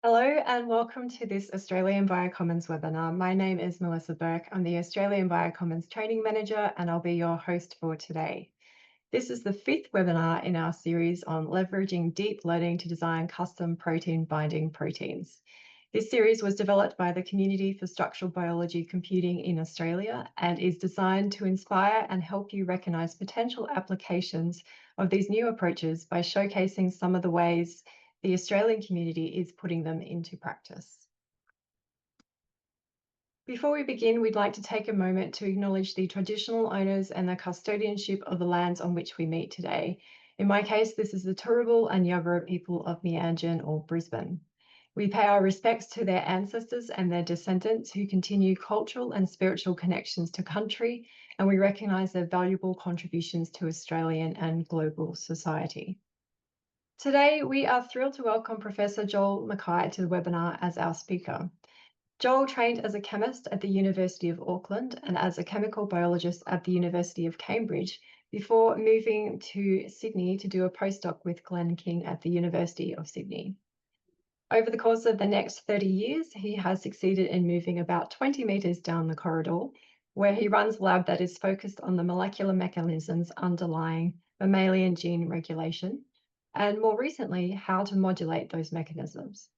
Hello and welcome to this Australian Biocommons webinar. My name is Melissa Burke. I'm the Australian Biocommons Training Manager and I'll be your host for today. This is the fifth webinar in our series on leveraging deep learning to design custom protein binding proteins. This series was developed by the Community for Structural Biology Computing in Australia and is designed to inspire and help you recognise potential applications of these new approaches by showcasing some of the ways the Australian community is putting them into practice. Before we begin, we'd like to take a moment to acknowledge the traditional owners and the custodianship of the lands on which we meet today. In my case, this is the Turrbal and Yagara people of Meanjin or Brisbane. We pay our respects to their ancestors and their descendants who continue cultural and spiritual connections to country, and we recognise their valuable contributions to Australian and global society. Today, we are thrilled to welcome Professor Joel Mackay to the webinar as our speaker. Joel trained as a chemist at the University of Auckland and as a chemical biologist at the University of Cambridge before moving to Sydney to do a postdoc with Glenn King at the University of Sydney. Over the course of the next 30 years, he has succeeded in moving about 20 metres down the corridor, where he runs a lab that is focused on the molecular mechanisms underlying mammalian gene regulation, and more recently, how to modulate those mechanisms.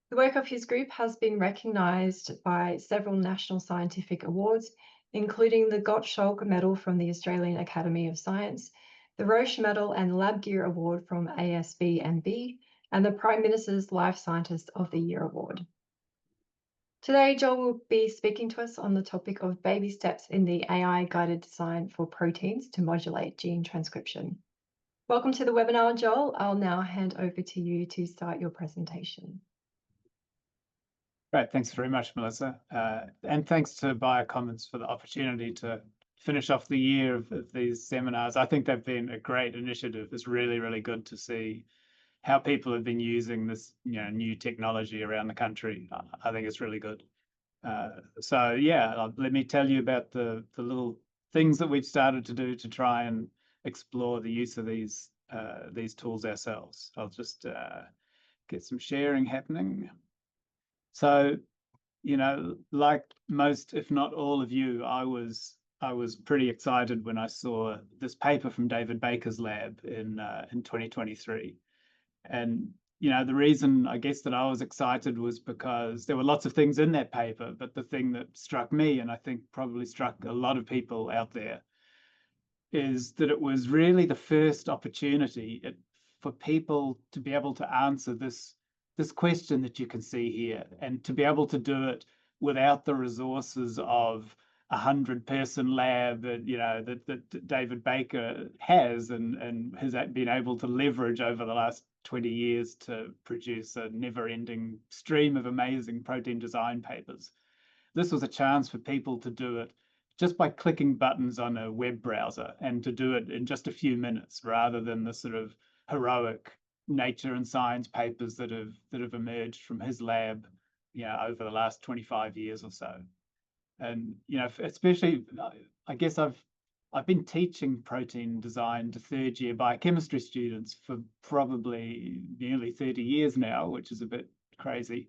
The work of his group has been recognised by several national scientific awards, including the Gottschalk Medal from the Australian Academy of Science, the Roche Medal and Lab Gear Award from ASBMB, and the Prime Minister's Life Scientist of the Year Award. Today, Joel will be speaking to us on the topic of baby steps in the AI-guided design for proteins to modulate gene transcription. Welcome to the webinar, Joel. I'll now hand over to you to start your presentation. Great, thanks very much, Melissa. And thanks to Biocommons for the opportunity to finish off the year of these seminars. I think they've been a great initiative. It's really, really good to see how people have been using this new technology around the country. I think it's really good. So yeah, let me tell you about the little things that we've started to do to try and explore the use of these tools ourselves. I'll just get some sharing happening. So, like most, if not all of you, I was pretty excited when I saw this paper from David Baker's lab in 2023. And, the reason I guess that I was excited was because there were lots of things in that paper, but the thing that struck me, and I think probably struck a lot of people out there, is that it was really the first opportunity for people to be able to answer this question that you can see here, and to be able to do it without the resources of a 100-person lab that David Baker has and has been able to leverage over the last 20 years to produce a never-ending stream of amazing protein design papers. This was a chance for people to do it just by clicking buttons on a web browser, and to do it in just a few minutes, rather than the sort of heroic Nature and Science papers that have emerged from his lab, over the last 25 years or so. And especially, I guess I've been teaching protein design to third-year biochemistry students for probably nearly 30 years now, which is a bit crazy.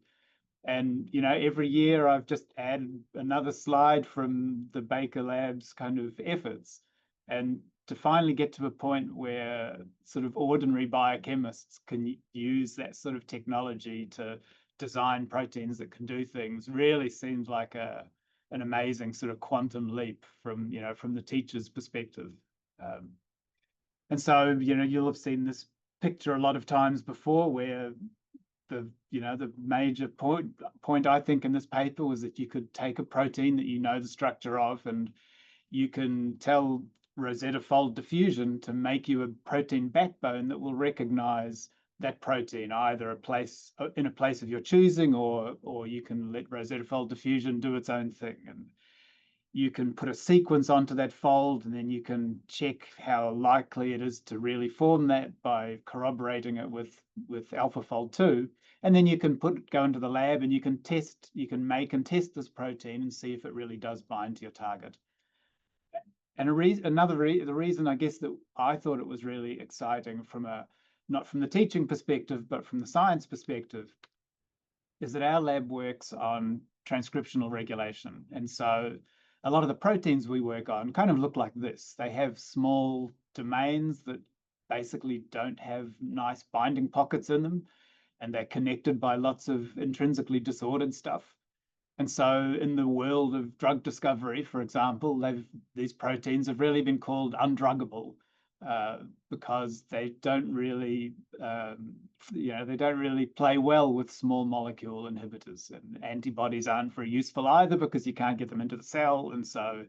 And every year I've just added another slide from the Baker Lab's kind of efforts, and to finally get to a point where sort of ordinary biochemists can use that sort of technology to design proteins that can do things really seems like an amazing sort of quantum leap from the teacher's perspective. And so you'll have seen this picture a lot of times before, where the major point I think in this paper was that you could take a protein that the structure of, and you can tell Rosetta fold diffusion to make you a protein backbone that will recognize that protein either in a place of your choosing, or you can let Rosetta fold diffusion do its own thing, and you can put a sequence onto that fold, and then you can check how likely it is to really form that by corroborating it with Alphafold 2, and then you can go into the lab and you can make and test this protein and see if it really does bind to your target. And the reason I guess that I thought it was really exciting from a not from the teaching perspective, but from the science perspective, is that our lab works on transcriptional regulation. And so a lot of the proteins we work on kind of look like this. They have small domains that basically don't have nice binding pockets in them, and they're connected by lots of intrinsically disordered stuff. And so in the world of drug discovery, for example, these proteins have really been called undruggable because they don't really, they don't really play well with small molecule inhibitors. And antibodies aren't very useful either because you can't get them into the cell. And so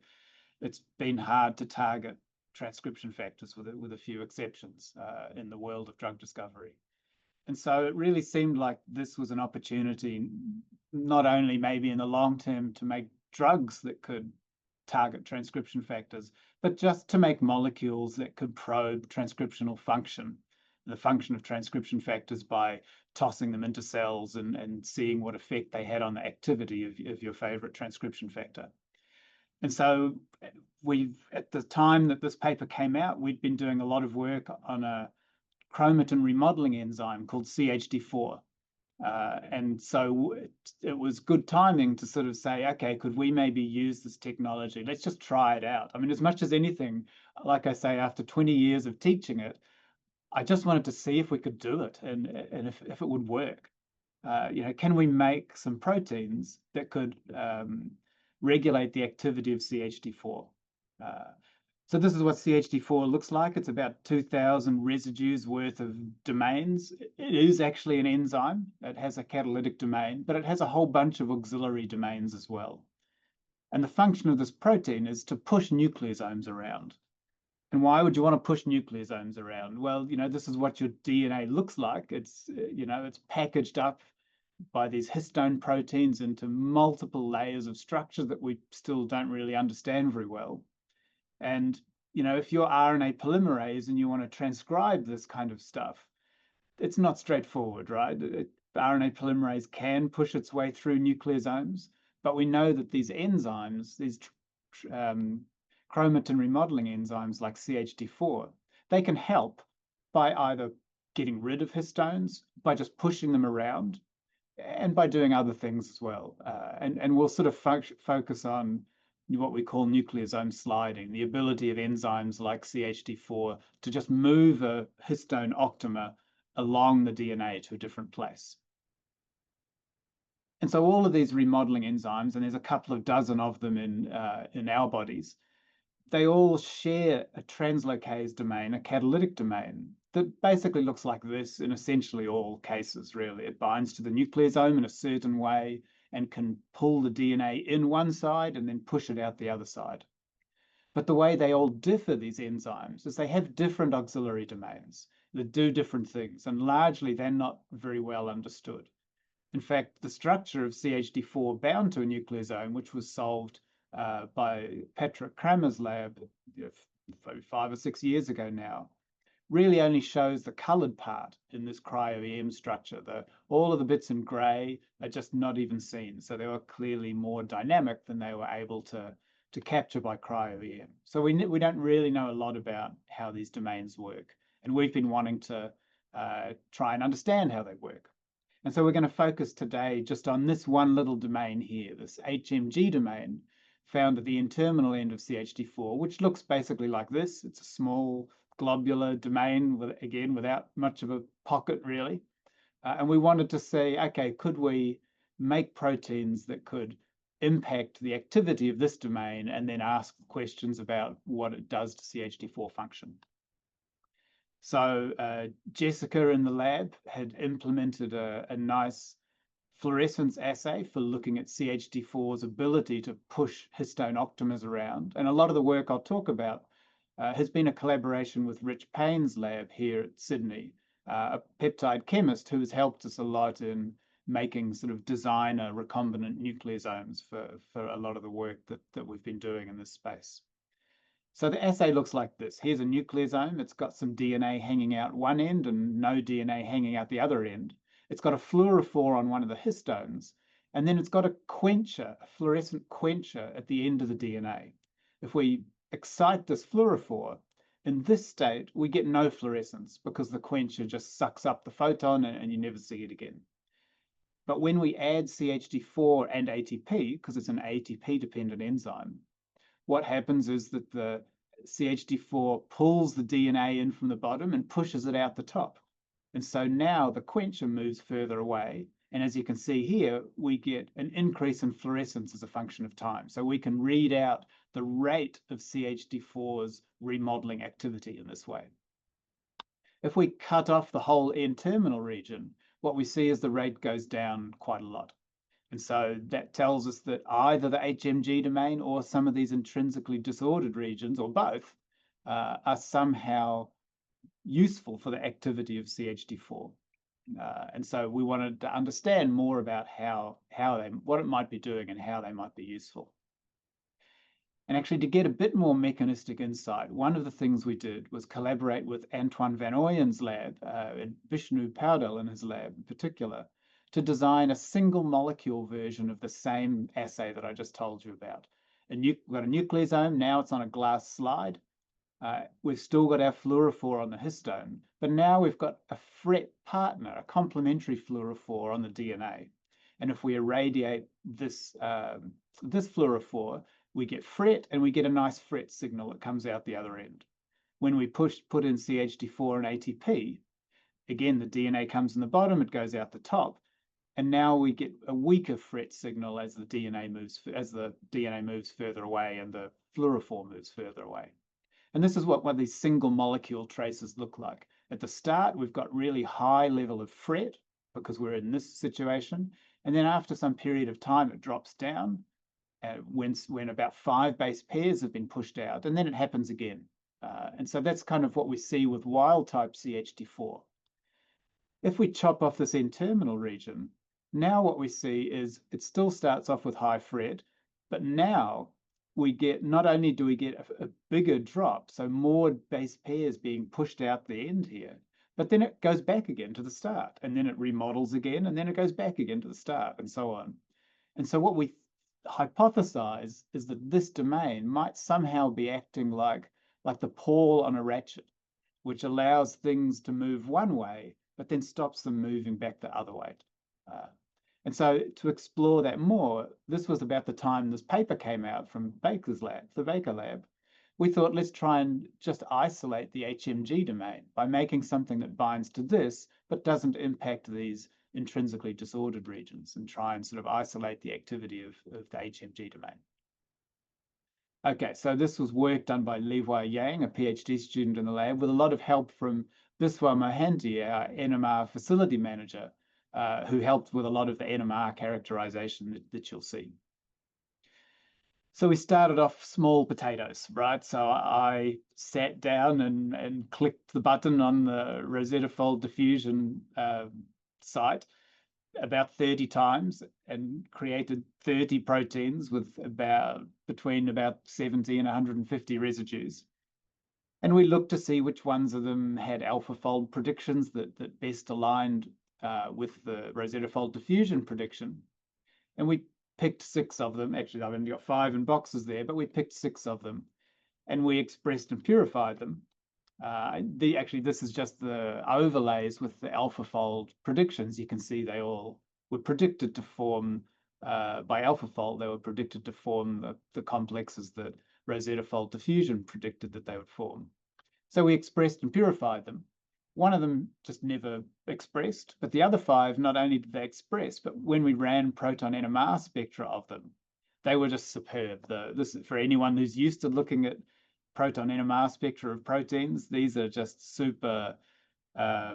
it's been hard to target transcription factors with a few exceptions in the world of drug discovery. And so it really seemed like this was an opportunity, not only maybe in the long term to make drugs that could target transcription factors, but just to make molecules that could probe transcriptional function, the function of transcription factors by tossing them into cells and seeing what effect they had on the activity of your favorite transcription factor. And so at the time that this paper came out, we'd been doing a lot of work on a chromatin remodeling enzyme called CHD4. And so it was good timing to sort of say, okay, could we maybe use this technology? Let's just try it out. I mean, as much as anything, like I say, after 20 years of teaching it, I just wanted to see if we could do it and if it would work. Can we make some proteins that could regulate the activity of CHD4? So this is what CHD4 looks like. It's about 2,000 residues worth of domains. It is actually an enzyme. It has a catalytic domain, but it has a whole bunch of auxiliary domains as well. And the function of this protein is to push nucleosomes around. And why would you want to push nucleosomes around? Well, this is what your DNA looks like. It's packaged up by these histone proteins into multiple layers of structure that we still don't really understand very well. And, if you're RNA polymerase and you want to transcribe this kind of stuff, it's not straightforward, right? RNA polymerase can push its way through nucleosomes, but we know that these enzymes, these chromatin remodeling enzymes like CHD4, they can help by either getting rid of histones, by just pushing them around, and by doing other things as well. And we'll sort of focus on what we call nucleosome sliding, the ability of enzymes like CHD4 to just move a histone octamer along the DNA to a different place. And so all of these remodeling enzymes, and there's a couple of dozen of them in our bodies, they all share a translocase domain, a catalytic domain, that basically looks like this in essentially all cases, really. It binds to the nucleosome in a certain way and can pull the DNA in one side and then push it out the other side. But the way they all differ, these enzymes, is they have different auxiliary domains that do different things, and largely they're not very well understood. In fact, the structure of CHD4 bound to a nucleosome, which was solved by Patrick Kramer's lab 5 or 6 years ago now, really only shows the colored part in this cryo-EM structure. All of the bits in gray are just not even seen. So they were clearly more dynamic than they were able to capture by cryo-EM. So we don't really know a lot about how these domains work. And we've been wanting to try and understand how they work. And so we're going to focus today just on this one little domain here, this HMG domain, found at the N-terminal end of CHD4, which looks basically like this. It's a small globular domain, without much of a pocket, really. And we wanted to say, okay, could we make proteins that could impact the activity of this domain and then ask questions about what it does to CHD4 function? So Jessica in the lab had implemented a nice fluorescence assay for looking at CHD4's ability to push histone octamers around. And a lot of the work I'll talk about has been a collaboration with Rich Payne's lab here at Sydney, a peptide chemist who has helped us a lot in making sort of designer recombinant nucleosomes for a lot of the work that we've been doing in this space. So the assay looks like this. Here's a nucleosome. It's got some DNA hanging out one end and no DNA hanging out the other end. It's got a fluorophore on one of the histones, and then it's got a quencher, a fluorescent quencher at the end of the DNA. If we excite this fluorophore, In this state, we get no fluorescence because the quencher just sucks up the photon and you never see it again. But when we add CHD4 and ATP, because it's an ATP-dependent enzyme, what happens is that the CHD4 pulls the DNA in from the bottom and pushes it out the top. And so now the quencher moves further away. And as you can see here, we get an increase in fluorescence as a function of time. So we can read out the rate of CHD4's remodeling activity in this way. If we cut off the whole N-terminal region, what we see is the rate goes down quite a lot. And so that tells us that either the HMG domain or some of these intrinsically disordered regions, or both, are somehow useful for the activity of CHD4. And so we wanted to understand more about what it might be doing and how they might be useful. And actually, to get a bit more mechanistic insight, one of the things we did was collaborate with Antoine Van Ooyen's lab, and Vishnu Paudel in his lab in particular, to design a single molecule version of the same assay that I just told you about. We've got a nucleosome, now it's on a glass slide. We've still got our fluorophore on the histone, but now we've got a FRET partner, a complementary fluorophore on the DNA. And if we irradiate this fluorophore, we get FRET and we get a nice FRET signal that comes out the other end. When we put in CHD4 and ATP, again, the DNA comes in the bottom, it goes out the top. And now we get a weaker FRET signal as the DNA moves further away and the fluorophore moves further away. And this is what one of these single molecule traces look like. At the start, we've got really high level of FRET because we're in this situation. And then after some period of time, it drops down when about 5 base pairs have been pushed out, and then it happens again. And so that's kind of what we see with wild type CHD4. If we chop off this N-terminal region, now what we see is it still starts off with high FRET, but now we get, not only do we get a bigger drop, so more base pairs being pushed out the end here, but then it goes back again to the start, and then it remodels again, and then it goes back again to the start, and so on. And so what we hypothesize is that this domain might somehow be acting like the pawl on a ratchet, which allows things to move one way, but then stops them moving back the other way. And so to explore that more, this was about the time this paper came out from Baker's lab, the Baker lab. We thought, let's try and just isolate the HMG domain by making something that binds to this, but doesn't impact these intrinsically disordered regions, and try and sort of isolate the activity of the HMG domain. Okay, so this was work done by Levi Yang, a PhD student in the lab, with a lot of help from Biswa Mohanty, our NMR facility manager, who helped with a lot of the NMR characterization that you'll see. So we started off small potatoes, right? So I sat down and clicked the button on the RFdiffusion diffusion site about 30 times and created 30 proteins with between about 70 and 150 residues. And we looked to see which ones of them had Alphafold predictions that best aligned with the RFdiffusion diffusion prediction. And we picked 6 of them. Actually, I've only got 5 in boxes there, but we picked 6 of them. And we expressed and purified them. Actually, this is just the overlays with the Alphafold predictions. You can see they all were predicted to form, by Alphafold, they were predicted to form the complexes that RFdiffusion diffusion predicted that they would form. So we expressed and purified them. One of them just never expressed, but the other 5, not only did they express, but when we ran proton NMR spectra of them, they were just superb. This is for anyone who's used to looking at proton NMR spectra of proteins. These are just super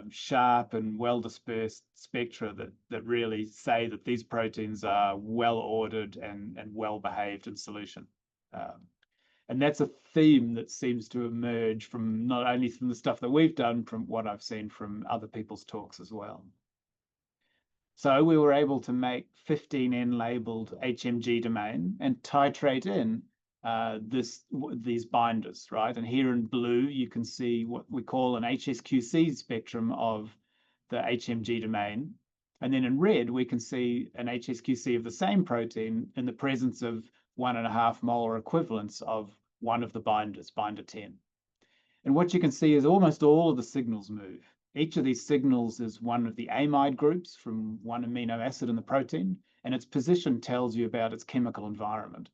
sharp and well-dispersed spectra that really say that these proteins are well-ordered and well-behaved in solution. And that's a theme that seems to emerge from not only from the stuff that we've done, from what I've seen from other people's talks as well. So we were able to make 15N labeled HMG domain and titrate in these binders, right? And here in blue, you can see what we call an HSQC spectrum of the HMG domain. And then in red, we can see an HSQC of the same protein in the presence of 1.5 molar equivalents of one of the binders, binder 10. And what you can see is almost all of the signals move. Each of these signals is one of the amide groups from one amino acid in the protein, and its position tells you about its chemical environment.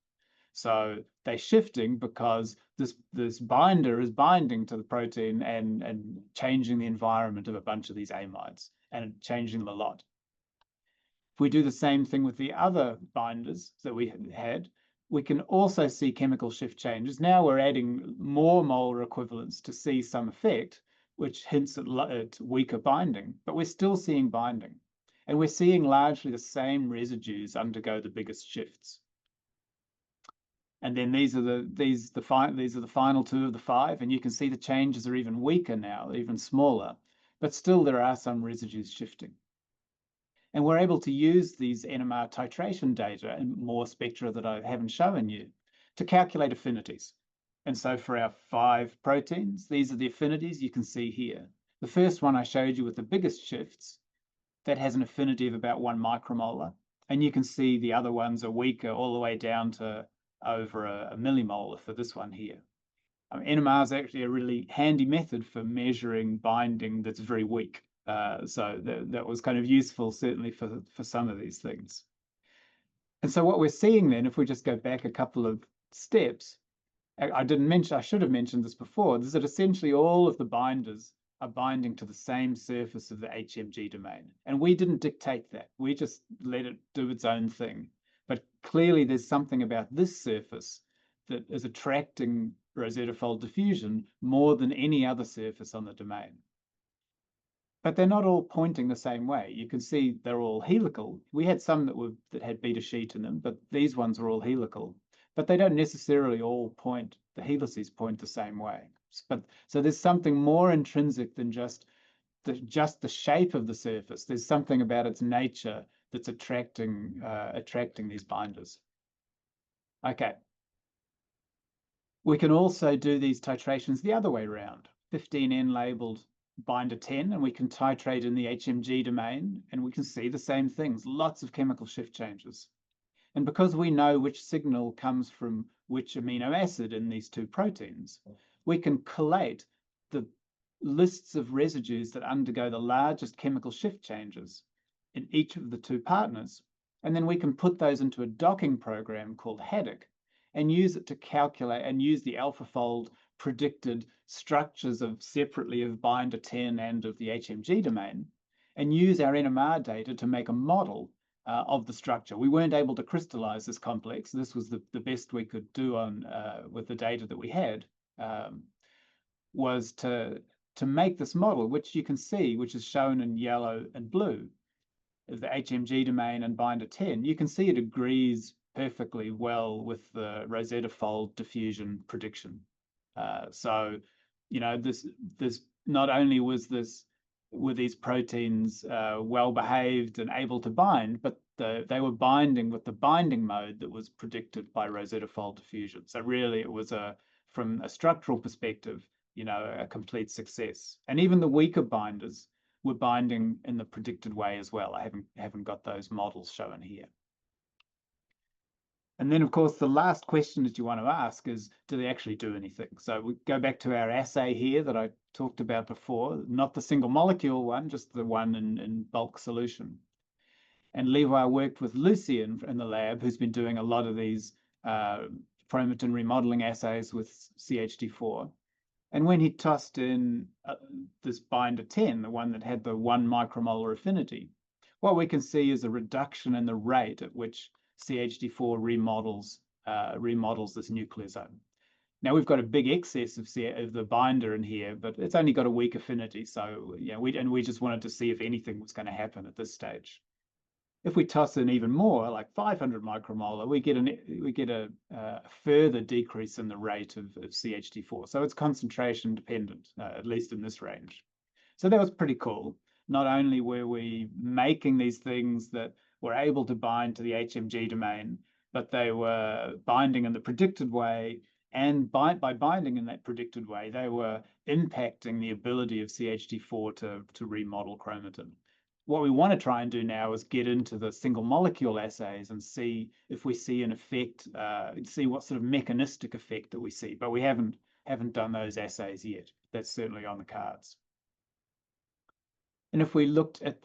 So they're shifting because this binder is binding to the protein and changing the environment of a bunch of these amides and changing the lot. If we do the same thing with the other binders that we had, we can also see chemical shift changes. Now we're adding more molar equivalents to see some effect, which hints at weaker binding, but we're still seeing binding. And we're seeing largely the same residues undergo the biggest shifts. And then these are the final two of the five, and you can see the changes are even weaker now, even smaller, but still there are some residues shifting. And we're able to use these NMR titration data and more spectra that I haven't shown you to calculate affinities. And so for our 5 proteins, these are the affinities you can see here. The first one I showed you with the biggest shifts, that has an affinity of about 1 micromolar. And you can see the other ones are weaker all the way down to over a millimolar for this one here. NMR is actually a really handy method for measuring binding that's very weak. So that was kind of useful, certainly for some of these things. And so what we're seeing then, if we just go back a couple of steps, I should have mentioned this before, is that essentially all of the binders are binding to the same surface of the HMG domain. And we didn't dictate that. We just let it do its own thing. But clearly there's something about this surface that is attracting Rosetta Fold diffusion more than any other surface on the domain. But they're not all pointing the same way. You can see they're all helical. We had some that had beta sheet in them, but these ones are all helical. But they don't necessarily all point, the helices point the same way. So there's something more intrinsic than just the shape of the surface. There's something about its nature that's attracting these binders. Okay. We can also do these titrations the other way around. 15N labeled binder 10, and we can titrate in the HMG domain, and we can see the same things, lots of chemical shift changes. And because we know which signal comes from which amino acid in these 2 proteins, we can collate the lists of residues that undergo the largest chemical shift changes in each of the 2 partners. And then we can put those into a docking program called Haddock and use it to calculate and use the Alphafold predicted structures separately of binder 10 and of the HMG domain, and use our NMR data to make a model of the structure. We weren't able to crystallize this complex. This was the best we could do with the data that we had, was to make this model, which you can see, which is shown in yellow and blue, of the HMG domain and binder 10. You can see it agrees perfectly well with the Rosetta Fold diffusion prediction. So, you know, this not only were these proteins well behaved and able to bind, but they were binding with the binding mode that was predicted by Rosetta Fold diffusion. So really, it was from a structural perspective, you know, a complete success. And even the weaker binders were binding in the predicted way as well. I haven't got those models shown here. And then, of course, the last question that you want to ask is, do they actually do anything? So we go back to our assay here that I talked about before, not the single molecule one, just the one in bulk solution. And Levi worked with Lucy in the lab, who's been doing a lot of these chromatin remodeling assays with CHD4. And when he tossed in this binder 10, the one that had the 1 micromolar affinity, what we can see is a reduction in the rate at which CHD4 remodels this nucleosome. Now we've got a big excess of the binder in here, but it's only got a weak affinity. So yeah, we just wanted to see if anything was going to happen at this stage. If we toss in even more, like 500 micromolar, we get a further decrease in the rate of CHD4. So it's concentration dependent, at least in this range. So that was pretty cool. Not only were we making these things that were able to bind to the HMG domain, but they were binding in the predicted way, and by binding in that predicted way, they were impacting the ability of CHD4 to remodel chromatin. What we want to try and do now is get into the single molecule assays and see if we see an effect, see what sort of mechanistic effect that we see. But we haven't haven't done those assays yet. That's certainly on the cards. And if we looked at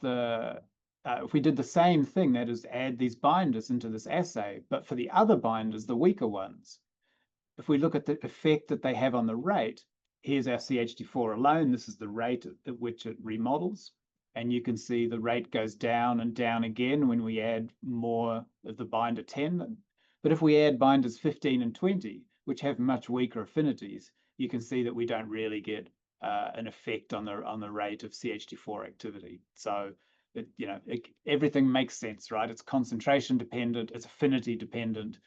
if we did the same thing, that is add these binders into this assay, but for the other binders, the weaker ones, if we look at the effect that they have on the rate, here's our CH4 alone. This is the rate at which it remodels. And you can see the rate goes down and down again when we add more of the binder 10. But if we add binders 15 and 20, which have much weaker affinities, you can see that we don't really get an effect on the rate of CH4 activity. So everything makes sense, right? It's concentration dependent, it's affinity dependent.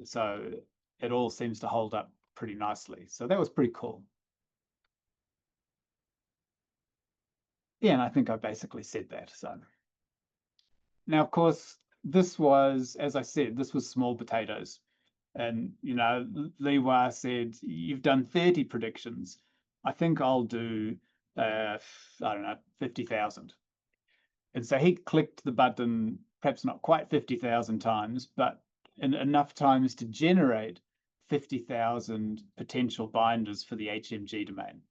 So it all seems to hold up pretty nicely. So that was pretty cool. Yeah, and I think I basically said that. So now, of course, this was, as I said, this was small potatoes. And, Li Wah said, you've done 30 predictions. I think I'll do, I don't know, 50,000. And so he clicked the button, perhaps not quite 50,000 times, but enough times to generate 50,000 potential binders for the HMG domain.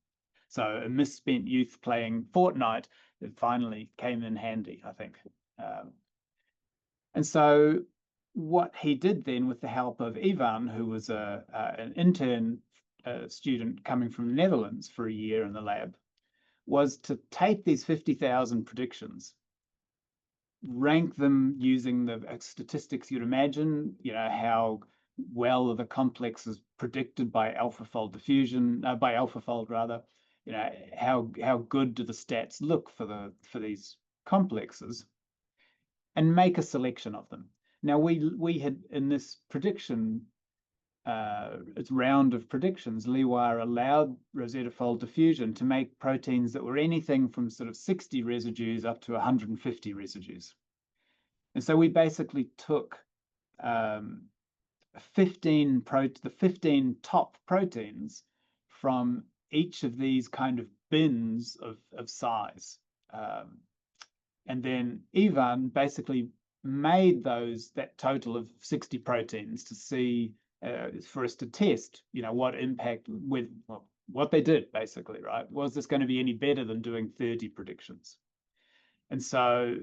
So a misspent youth playing Fortnite, it finally came in handy, I think. And so what he did then, with the help of Ivan, who was an intern student coming from the Netherlands for a year in the lab, was to take these 50,000 predictions, rank them using the statistics you'd imagine, how well the complex is predicted by Alphafold diffusion, by Alphafold rather, how good do the stats look for these complexes, and make a selection of them. Now we had, in this prediction, its round of predictions, Li Wah allowed Rosetta Fold diffusion to make proteins that were anything from sort of 60 residues up to 150 residues. And so we basically took the 15 top proteins from each of these kind of bins of size. And then Ivan basically made that total of 60 proteins to see, for us to test, what impact what they did, basically, right? Was this going to be any better than doing 30 predictions? And so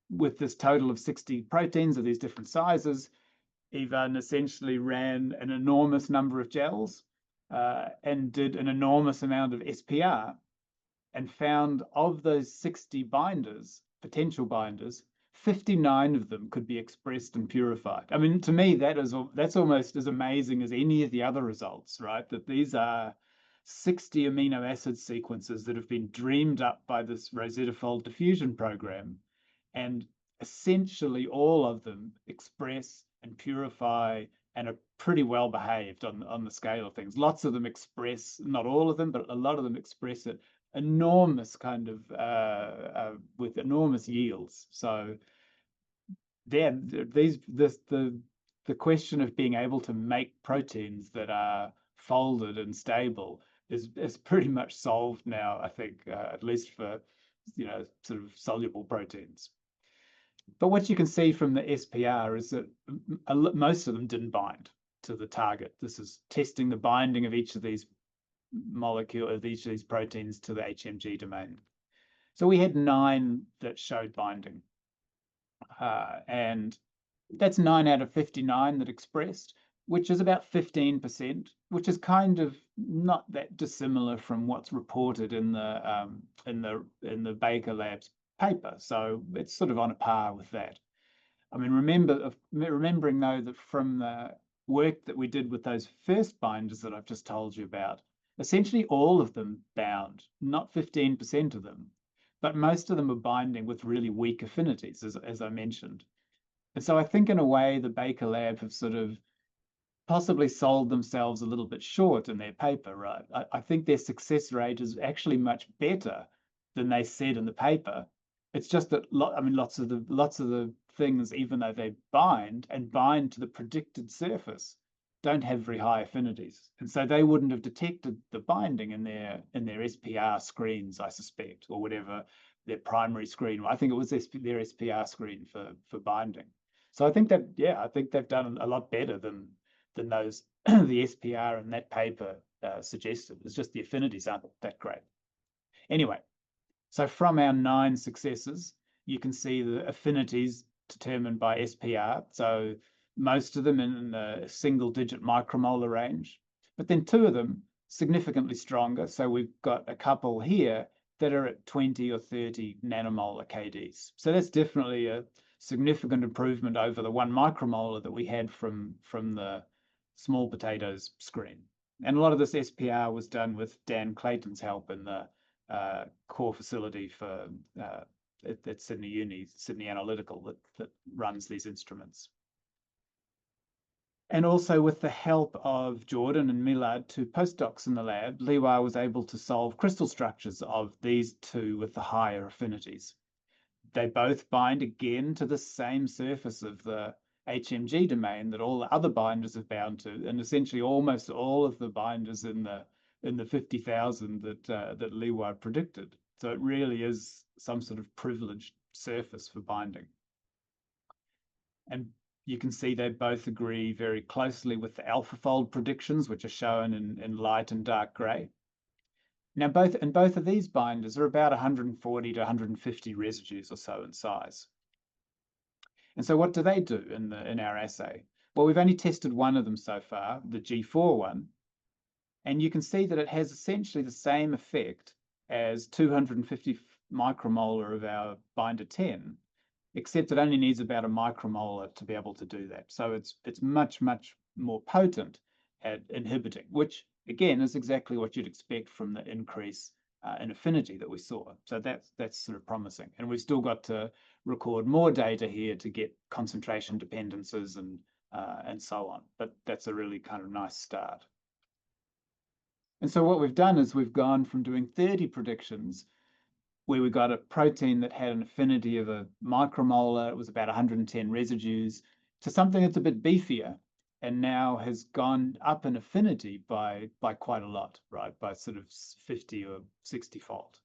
with this total of 60 proteins of these different sizes, Ivan essentially ran an enormous number of gels and did an enormous amount of SPR, and found of those 60 binders, potential binders, 59 of them could be expressed and purified. I mean, to me, that's almost as amazing as any of the other results, right? That these are 60 amino acid sequences that have been dreamed up by this Rosetta Fold diffusion program, and essentially all of them express and purify and are pretty well behaved on the scale of things. Lots of them express, not all of them, but a lot of them express it enormous kind of with enormous yields. So then the question of being able to make proteins that are folded and stable is pretty much solved now, I think, at least for sort of soluble proteins. But what you can see from the SPR is that most of them didn't bind to the target. This is testing the binding of each of these each of these proteins to the HMG domain. So we had 9 that showed binding. And that's 9 out of 59 that expressed, which is about 15%, which is kind of not that dissimilar from what's reported in the Baker Labs paper. So it's sort of on a par with that. I mean, remembering though that from the work that we did with those first binders that I've just told you about, essentially all of them bound, not 15% of them, but most of them are binding with really weak affinities, as I mentioned. And so I think in a way the Baker Lab have sort of possibly sold themselves a little bit short in their paper, right? I think their success rate is actually much better than they said in the paper. It's just that lots of the things, even though they bind to the predicted surface, don't have very high affinities, and so they wouldn't have detected the binding in their SPR screens, I suspect, or whatever their primary screen. I think it was their SPR screen for binding. So I think they've done a lot better than those the SPR in that paper suggested. It's just the affinities aren't that great. Anyway, so from our 9 successes, you can see the affinities determined by SPR. So most of them in the single-digit micromolar range, but then 2 of them significantly stronger. So we've got a couple here that are at 20 or 30 nanomolar KDs. So that's definitely a significant improvement over the 1 micromolar that we had from the small potatoes screen. And a lot of this SPR was done with Dan Clayton's help in the core facility for at Sydney Uni, Sydney Analytical, that runs these instruments. And also with the help of Jordan and Milad, 2 postdocs in the lab, Liwai was able to solve crystal structures of these 2 with the higher affinities. They both bind again to the same surface of the HMG domain that all the other binders have bound to, and essentially almost all of the binders in the 50,000 that Liwai predicted. So it really is some sort of privileged surface for binding. And you can see they both agree very closely with the Alphafold predictions, which are shown in light and dark gray. Now, both of these binders are about 140 to 150 residues or so in size. And so what do they do in our assay? Well, we've only tested one of them so far, the G4 one, and you can see that it has essentially the same effect as 250 micromolar of our binder 10, except it only needs about a micromolar to be able to do that. So it's much, much more potent at inhibiting, which again is exactly what you'd expect from the increase in affinity that we saw. So that's sort of promising. And we've still got to record more data here to get concentration dependencies and so on. But that's a really kind of nice start. And so what we've done is we've gone from doing 30 predictions where we got a protein that had an affinity of a micromolar, it was about 110 residues, to something that's a bit beefier and now has gone up in affinity by quite a lot, right? By sort of 50 or 60-fold.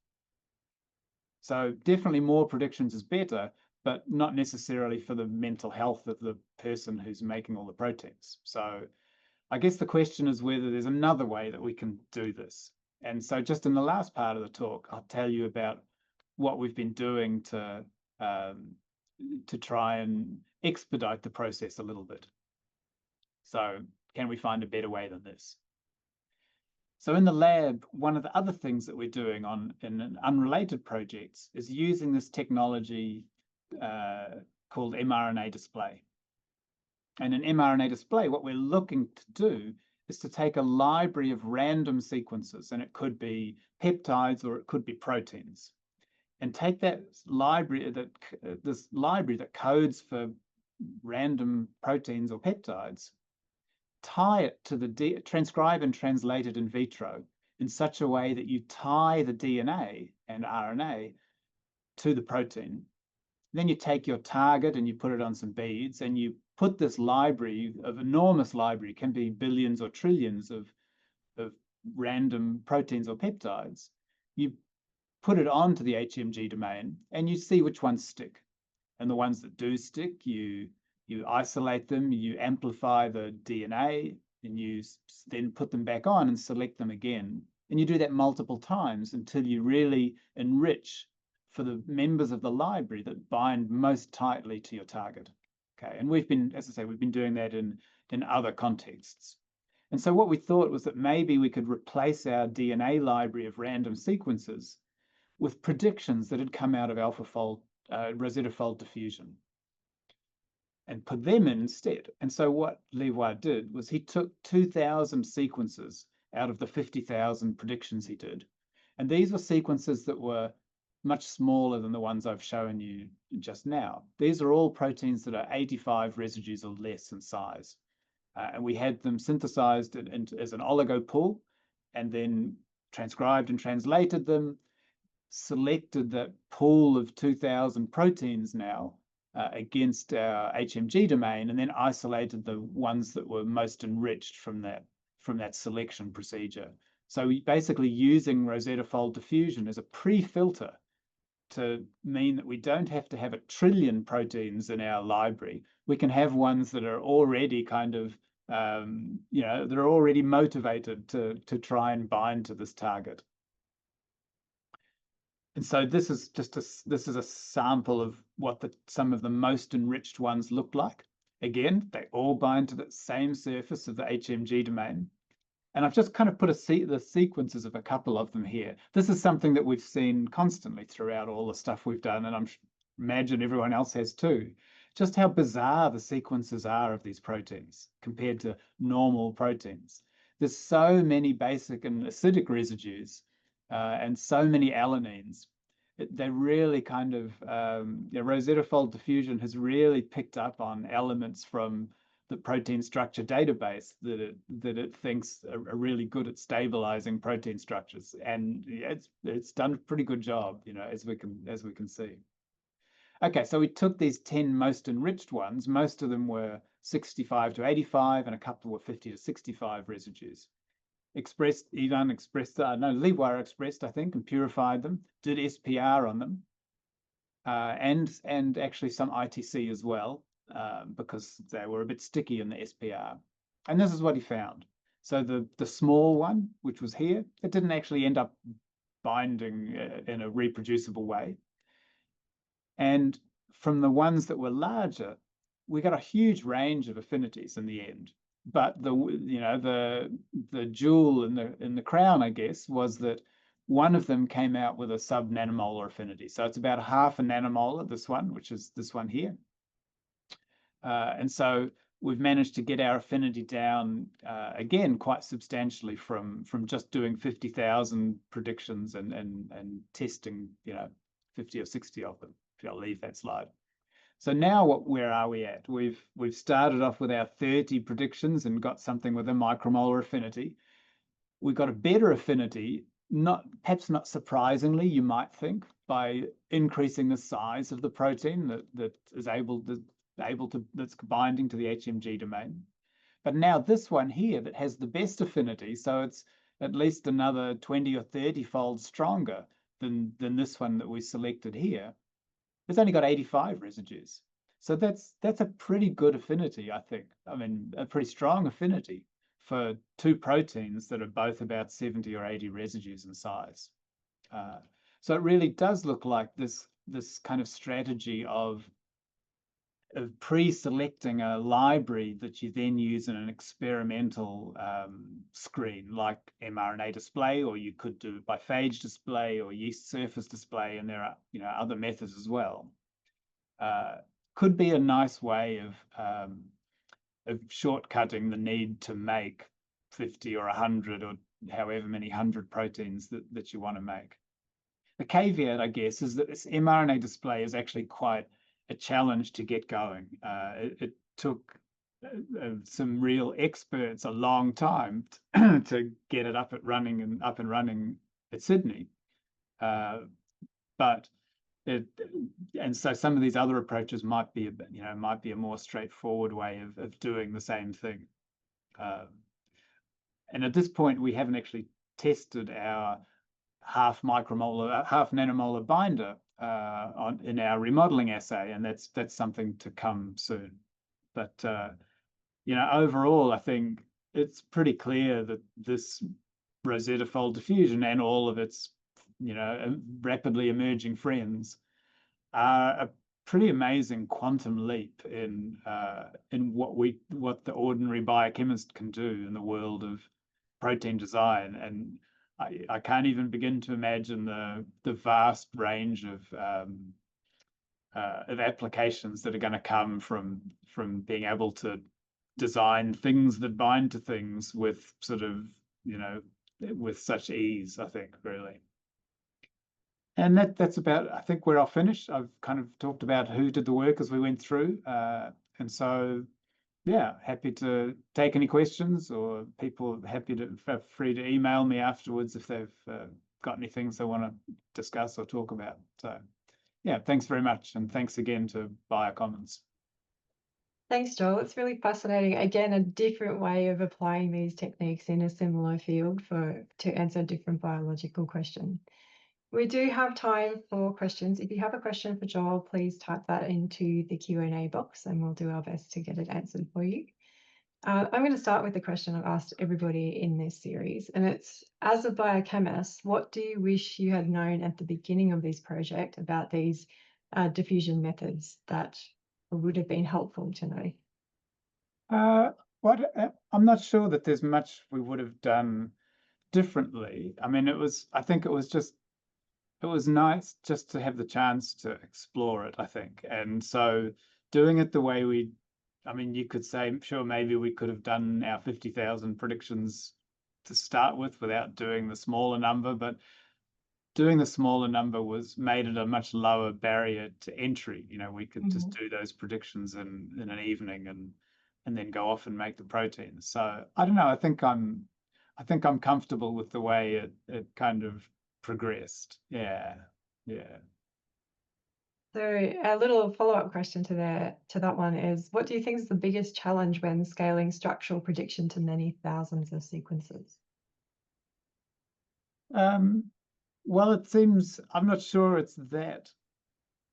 So definitely more predictions is better, but not necessarily for the mental health of the person who's making all the proteins. So I guess the question is whether there's another way that we can do this. And so just in the last part of the talk, I'll tell you about what we've been doing to try and expedite the process a little bit. So can we find a better way than this? So in the lab, one of the other things that we're doing in unrelated projects is using this technology called mRNA display. And in mRNA display, what we're looking to do is to take a library of random sequences, and it could be peptides or it could be proteins, and take that library, this library that codes for random proteins or peptides, tie it to the transcribe and translate it in vitro in such a way that you tie the DNA and RNA to the protein. Then you take your target and you put it on some beads, and you put this library, of enormous library, can be billions or trillions of random proteins or peptides. You put it onto the HMG domain and you see which ones stick. And the ones that do stick, you isolate them, you amplify the DNA, and you then put them back on and select them again. And you do that multiple times until you really enrich for the members of the library that bind most tightly to your target. Okay, and we've been, as I say, we've been doing that in other contexts. And so what we thought was that maybe we could replace our DNA library of random sequences with predictions that had come out of Alphafold, Rosetta Fold diffusion, and put them in instead. And so what Liwai did was he took 2,000 sequences out of the 50,000 predictions he did. And these were sequences that were much smaller than the ones I've shown you just now. These are all proteins that are 85 residues or less in size. And we had them synthesized as an oligo pool, and then transcribed and translated them, selected that pool of 2,000 proteins now against our HMG domain, and then isolated the ones that were most enriched from that selection procedure. So basically using Rosetta Fold diffusion as a pre-filter to mean that we don't have to have 1 trillion proteins in our library. We can have ones that are already kind of You know, they're already motivated to try and bind to this target. And so this is just this is a sample of what some of the most enriched ones look like. Again, they all bind to the same surface of the HMG domain. And I've just kind of put the sequences of a couple of them here. This is something that we've seen constantly throughout all the stuff we've done, and imagine everyone else has too. Just how bizarre the sequences are of these proteins compared to normal proteins. There's so many basic and acidic residues and so many alanines. They really kind of, RFdiffusion diffusion has really picked up on elements from the protein structure database that it thinks are really good at stabilizing protein structures, and it's done a pretty good job, you know, as we can see. Okay, so we took these 10 most enriched ones. Most of them were 65 to 85, and a couple were 50 to 65 residues. Livewire expressed, I think, and purified them. Did SPR on them, and actually some ITC as well. Because they were a bit sticky in the SPR. And this is what he found. So the small one, which was here, it didn't actually end up binding in a reproducible way. And from the ones that were larger, we got a huge range of affinities in the end. But the jewel in the crown, I guess, was that one of them came out with a sub-nanomolar affinity. So it's about half a nanomolar, this one, which is this one here. And so we've managed to get our affinity down again quite substantially from just doing 50,000 predictions and testing 50 or 60 of them. If I'll leave that slide. So now where are we at? We've started off with our 30 predictions and got something with a micromolar affinity. We got a better affinity, perhaps not surprisingly, you might think, by increasing the size of the protein that is that's binding to the HMG domain. But now this one here that has the best affinity, so it's at least another 20 or 30-fold stronger than this one that we selected here. It's only got 85 residues. So that's a pretty good affinity, I think. I mean, a pretty strong affinity for two proteins that are both about 70 or 80 residues in size. So it really does look like this kind of strategy of pre-selecting a library that you then use in an experimental screen, like mRNA display, or you could do it by phage display or yeast surface display, and there are other methods as well. Could be a nice way of shortcutting the need to make 50 or 100 or however many 100 proteins that you want to make. The caveat, I guess, is that this mRNA display is actually quite a challenge to get going. It took some real experts a long time to get it up and running at Sydney. And so some of these other approaches might be a more straightforward way of doing the same thing. And at this point, we haven't actually tested our half nanomolar binder in our remodeling assay, and that's something to come soon. But overall, I think it's pretty clear that this RFdiffusion diffusion and all of its rapidly emerging friends are a pretty amazing quantum leap in what the ordinary biochemist can do in the world of protein design. And I can't even begin to imagine the vast range of applications that are going to come from being able to design things that bind to things with with such ease, I think, really. And that's about, I think, where I'll finish. I've kind of talked about who did the work as we went through. And so, yeah, happy to take any questions, or people happy to feel free to email me afterwards if they've got any things they want to discuss or talk about. So, yeah, thanks very much. And thanks again to Biocommons. Thanks, Joel. It's really fascinating. Again, a different way of applying these techniques in a similar field to answer a different biological question. We do have time for questions. If you have a question for Joel, please type that into the Q&A box and we'll do our best to get it answered for you. I'm going to start with the question I've asked everybody in this series, and it's, as a biochemist, what do you wish you had known at the beginning of this project about these diffusion methods that would have been helpful to know? I'm not sure that there's much we would have done differently. I mean, I think it was nice just to have the chance to explore it, I think. And so doing it the way I mean, you could say, sure, maybe we could have done our 50,000 predictions to start with without doing the smaller number, but doing the smaller number made it a much lower barrier to entry. We could just do those predictions in an evening and then go off and make the proteins. So I don't know. I think I'm comfortable with the way it kind of progressed. Yeah. So a little follow-up question to that one is, what do you think is the biggest challenge when scaling structural prediction to many thousands of sequences? Well, it seems I'm not sure it's that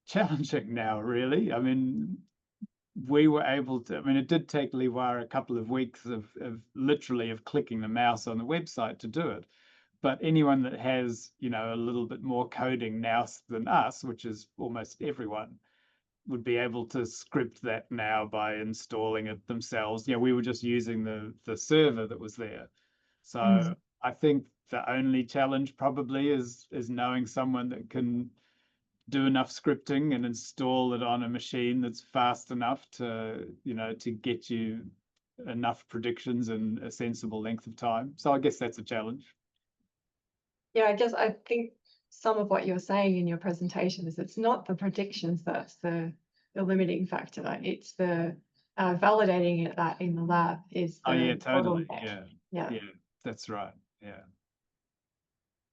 challenging now, really. I mean, we were able to. I mean, it did take Liwar a couple of weeks of literally of clicking the mouse on the website to do it. But anyone that has, a little bit more coding now than us, which is almost everyone, would be able to script that now by installing it themselves. We were just using the server that was there. So I think the only challenge probably is knowing someone that can do enough scripting and install it on a machine that's fast enough to get you enough predictions in a sensible length of time. So I guess that's a challenge. Yeah, I think some of what you're saying in your presentation is it's not the predictions that's the limiting factor. It's the validating it that in the lab is the Oh yeah, totally. bottleneck. Yeah, that's right. Yeah.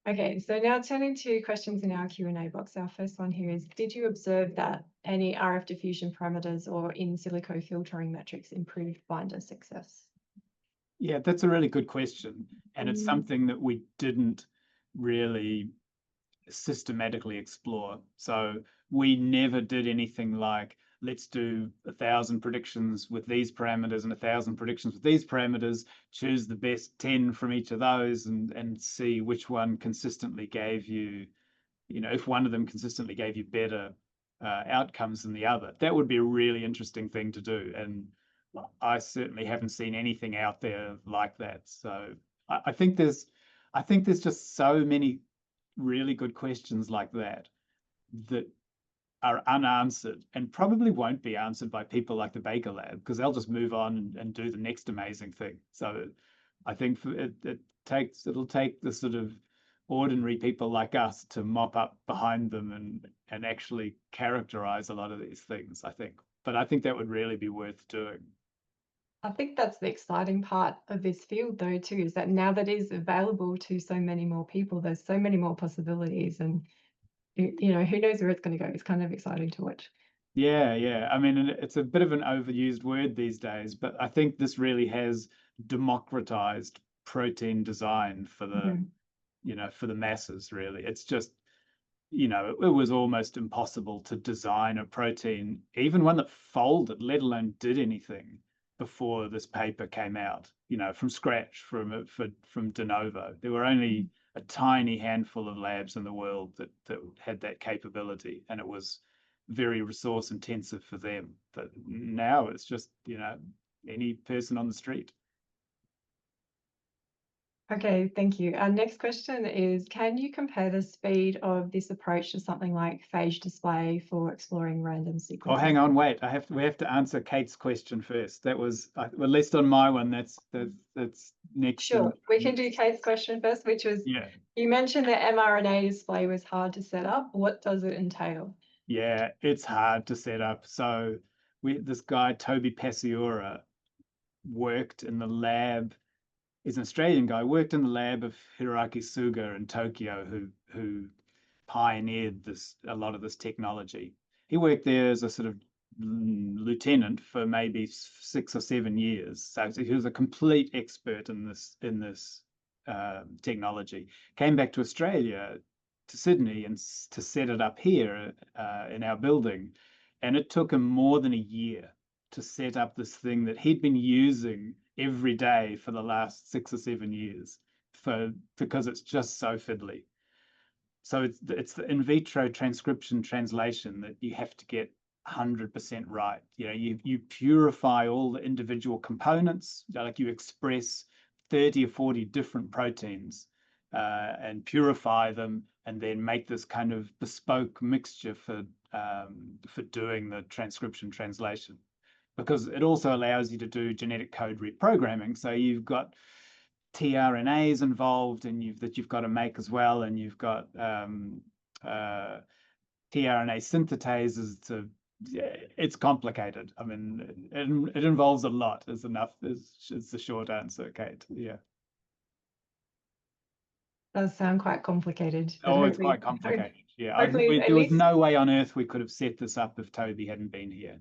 Okay, so now turning to questions in our Q&A box. Our first one here is, did you observe that any RF diffusion parameters or in silico filtering metrics improved binder success? Yeah, that's a really good question. And it's something that we didn't really systematically explore. So we never did anything like, let's do 1,000 predictions with these parameters and 1,000 predictions with these parameters, choose the best 10 from each of those and see which one consistently gave you, if one of them consistently gave you better outcomes than the other. That would be a really interesting thing to do. And I certainly haven't seen anything out there like that. So I think there's just so many really good questions like that are unanswered and probably won't be answered by people like the Baker Lab, because they'll just move on and do the next amazing thing. So I think it'll take the sort of ordinary people like us to mop up behind them and actually characterize a lot of these things, I think. But I think that would really be worth doing. I think that's the exciting part of this field, though, too, is that now that it is available to so many more people, there's so many more possibilities, and who knows where it's going to go. It's kind of exciting to watch. Yeah. I mean, it's a bit of an overused word these days, but I think this really has democratized protein design for the masses, really. It's just, it was almost impossible to design a protein, even one that folded, let alone did anything, before this paper came out, from scratch, from de novo. There were only a tiny handful of labs in the world that had that capability, and it was very resource intensive for them. But now it's just, any person on the street. Okay, thank you. Our next question is, can you compare the speed of this approach to something like phage display for exploring random sequences? Oh, hang on, wait. We have to answer Kate's question first. That was, well, at least on my one, that's next. Sure, we can do Kate's question first, which was, you mentioned that mRNA display was hard to set up. What does it entail? Yeah, it's hard to set up. So this guy, Toby Pasiora, worked in the lab, is an Australian guy, worked in the lab of Hiroaki Suga in Tokyo, who pioneered a lot of this technology. He worked there as a sort of lieutenant for maybe 6 or 7 years. So he was a complete expert in this technology. Came back to Australia, to Sydney, and to set it up here in our building. And it took him more than a year to set up this thing that he'd been using every day for the last 6 or 7 years because it's just so fiddly. So it's the in vitro transcription translation that you have to get 100% right. You purify all the individual components, like you express 30 or 40 different proteins and purify them, and then make this kind of bespoke mixture for doing the transcription translation, because it also allows you to do genetic code reprogramming. So you've got tRNAs involved, and you've got to make as well, and you've got tRNA synthetases it's complicated. I mean, it involves a lot. Is the short answer, Kate. Yeah. Does sound quite complicated, but Oh, it's hopefully, quite complicated. Yeah, hopefully at there was least, no way on earth we could have set this up if Toby hadn't been here.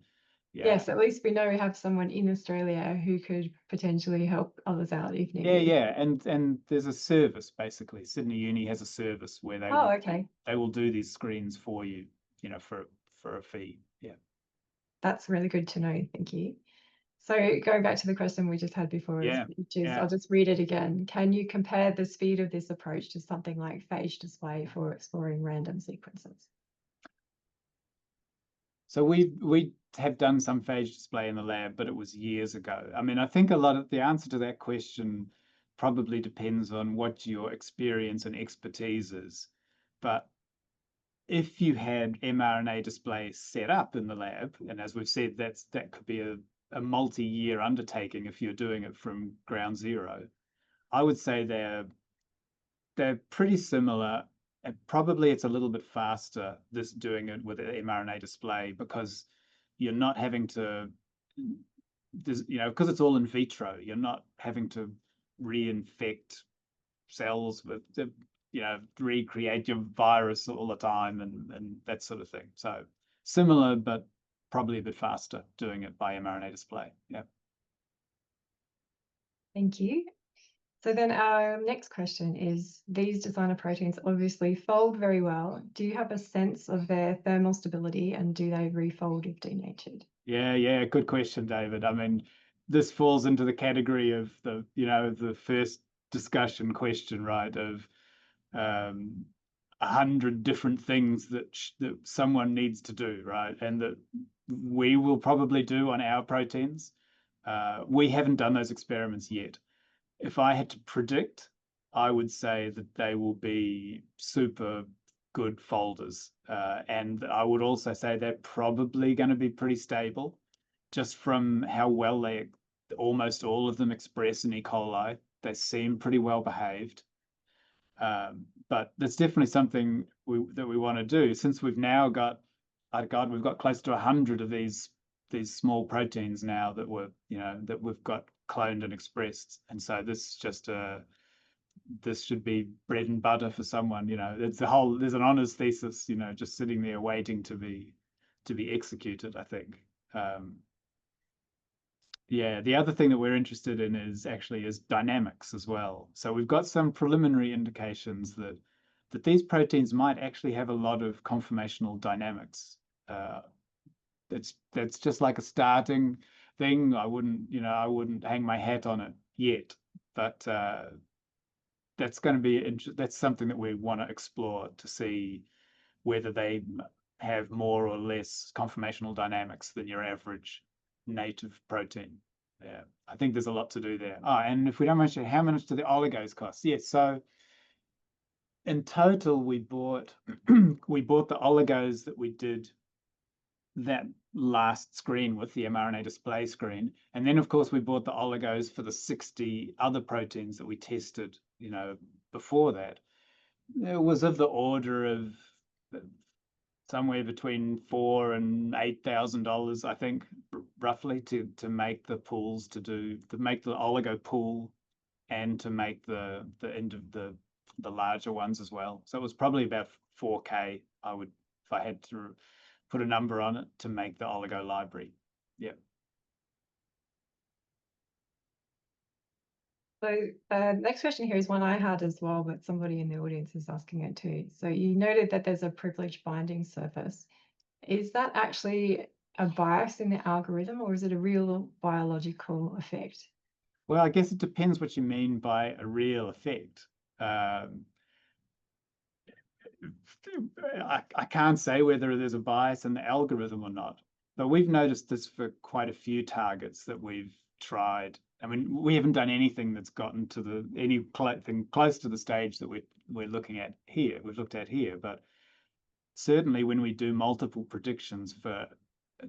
Yeah. yes, at least we know we have someone in Australia who could potentially help others out if need be. Yeah, and there's a service, basically. Sydney Uni has a service where they will do these screens for you, for a fee. Yeah. That's really good to know. Thank you. So going back to the question we just had before, which is, I'll just read it again. Can you compare the speed of this approach to something like phage display for exploring random sequences? So we have done some phage display in the lab, but it was years ago. I mean, I think a lot of the answer to that question probably depends on what your experience and expertise is. But if you had mRNA display set up in the lab, and as we've said, that could be a multi-year undertaking if you're doing it from ground zero, I would say they're pretty similar. And probably it's a little bit faster, doing it with an mRNA display, because you're not having to, because it's all in vitro, you're not having to reinfect cells with, recreate your virus all the time and that sort of thing. So similar, but probably a bit faster doing it by mRNA display. Yeah. Thank you. So then our next question is, these designer proteins obviously fold very well. Do you have a sense of their thermal stability, and do they refold if denatured? Yeah, good question, David. I mean, this falls into the category of the first discussion question, right? Of 100 different things that someone needs to do, right? And that we will probably do on our proteins. We haven't done those experiments yet. If I had to predict, I would say that they will be super good folders. And I would also say they're probably going to be pretty stable, just from how well almost all of them express in E. coli. They seem pretty well behaved. But that's definitely something that we want to do, since we've now got, we've got close to 100 of these small proteins now that we've got cloned and expressed. And so this should be bread and butter for someone. There's an honors thesis, just sitting there waiting to be executed, I think. The other thing that we're interested in is dynamics as well. So we've got some preliminary indications that these proteins might actually have a lot of conformational dynamics. That's just like a starting thing. I wouldn't hang my hat on it yet, but that's going to be that's something that we want to explore, to see whether they have more or less conformational dynamics than your average native protein. Yeah, I think there's a lot to do there. And if we don't mention, how much do the oligos cost? Yes, so in total we bought the oligos that we did that last screen with the mRNA display screen, and then of course we bought the oligos for the 60 other proteins that we tested before that. It was of the order of somewhere between $4,000 and $8,000, I think, roughly, to make the pools, to make the oligo pool, and to make the end of the larger ones as well. So it was probably about $4K, if I had to put a number on it, to make the oligo library. Yeah. So next question here is one I had as well, but somebody in the audience is asking it too. So you noted that there's a privileged binding surface. Is that actually a bias in the algorithm, or is it a real biological effect? Well, I guess it depends what you mean by a real effect. I can't say whether there's a bias in the algorithm or not, but we've noticed this for quite a few targets that we've tried. I mean, we haven't done anything that's gotten to anything close to the stage that we're looking at here. We've looked at here, but certainly when we do multiple predictions for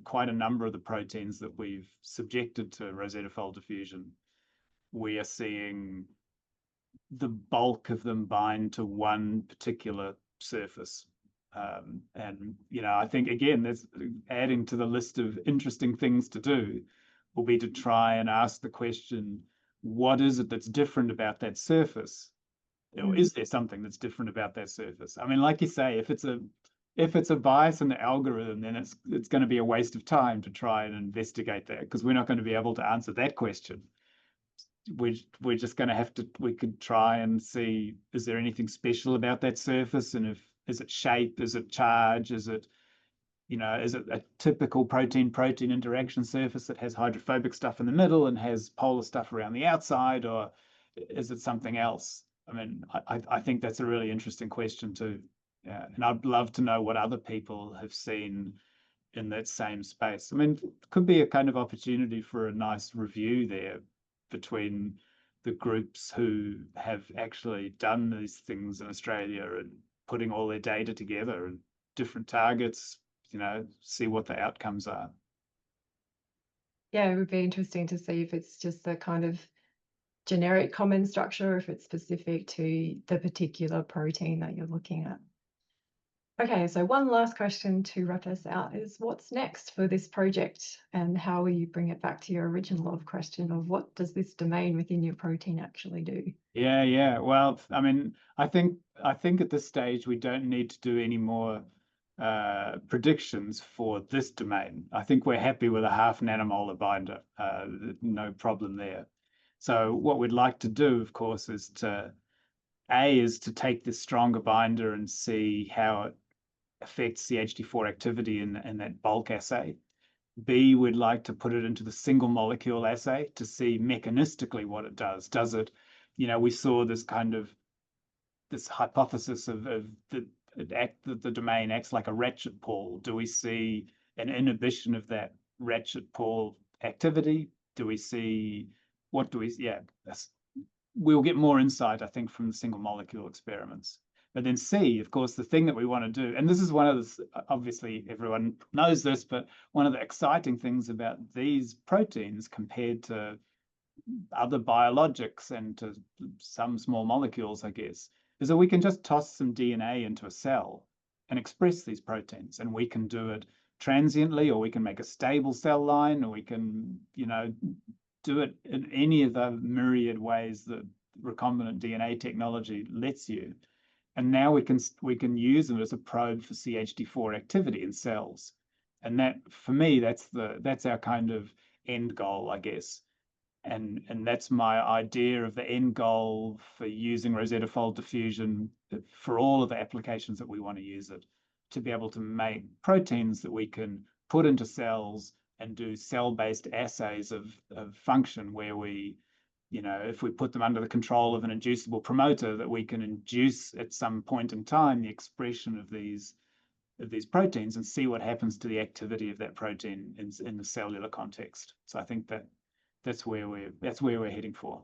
quite a number of the proteins that we've subjected to Rosetta Fold diffusion, we are seeing the bulk of them bind to one particular surface. And, I think, again, that's adding to the list of interesting things to do will be to try and ask the question, what is it that's different about that surface? Or is there something that's different about that surface? I mean, like you say, if it's a bias in the algorithm, then it's going to be a waste of time to try and investigate that, because we're not going to be able to answer that question. We're just going to we could try and see, is there anything special about that surface? And is it shape? Is it charge? Is it a typical protein-protein interaction surface that has hydrophobic stuff in the middle and has polar stuff around the outside? Or is it something else? I mean, I think that's a really interesting question too. Yeah, and I'd love to know what other people have seen in that same space. I mean, it could be a kind of opportunity for a nice review there between the groups who have actually done these things in Australia and putting all their data together and different targets, see what the outcomes are. Yeah, it would be interesting to see if it's just a kind of generic common structure, or if it's specific to the particular protein that you're looking at. Okay, so one last question to wrap us out is, what's next for this project, and how will you bring it back to your original question of what does this domain within your protein actually do? Yeah. Well, I mean, I think at this stage we don't need to do any more predictions for this domain. I think we're happy with a 0.5 nanomolar binder. No problem there. So what we'd like to do, of course, is to take this stronger binder and see how it affects CH4 activity in that bulk assay. B, we'd like to put it into the single molecule assay to see mechanistically what it does. Does it, we saw this kind of this hypothesis of the domain acts like a ratchet pull. Do we see an inhibition of that ratchet pull activity? Do we see we'll get more insight, I think, from the single molecule experiments. But then C, of course, the thing that we want to do, and this is one of the, obviously everyone knows this, but one of the exciting things about these proteins compared to other biologics and to some small molecules, I guess, is that we can just toss some DNA into a cell and express these proteins, and we can do it transiently, or we can make a stable cell line, or we can, do it in any of the myriad ways that recombinant DNA technology lets you. And now we can use them as a probe for CH4 activity in cells. And that, for me, that's our kind of end goal, I guess. And that's my idea of the end goal for using Rosetta Fold diffusion for all of the applications that we want to use it, to be able to make proteins that we can put into cells and do cell-based assays of function, where we, if we put them under the control of an inducible promoter, that we can induce at some point in time the expression of these proteins and see what happens to the activity of that protein in the cellular context. So I think that's where we're heading for.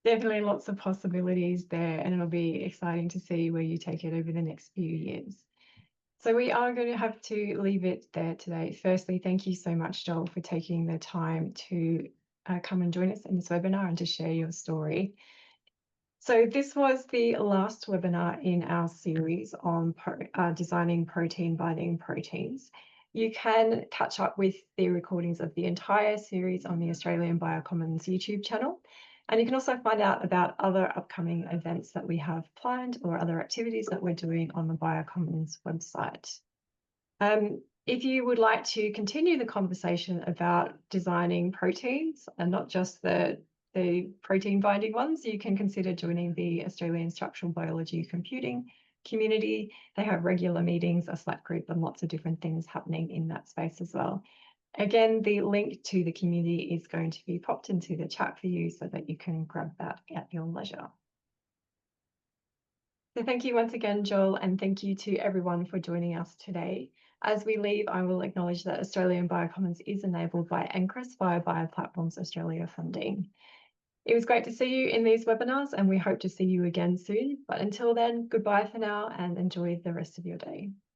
Definitely lots of possibilities there, and it'll be exciting to see where you take it over the next few years. So we are going to have to leave it there today. Firstly, thank you so much, Joel, for taking the time to come and join us in this webinar and to share your story. So this was the last webinar in our series on designing protein binding proteins. You can catch up with the recordings of the entire series on the Australian Biocommons YouTube channel. And you can also find out about other upcoming events that we have planned, or other activities that we're doing on the Biocommons website. If you would like to continue the conversation about designing proteins, and not just the protein binding ones, you can consider joining the Australian Structural Biology Computing community. They have regular meetings, a Slack group, and lots of different things happening in that space as well. Again, the link to the community is going to be popped into the chat for you so that you can grab that at your leisure. So thank you once again, Joel, and thank you to everyone for joining us today. As we leave, I will acknowledge that Australian Biocommons is enabled by NCRIS via Bioplatforms Australia funding. It was great to see you in these webinars, and we hope to see you again soon. But until then, goodbye for now and enjoy the rest of your day.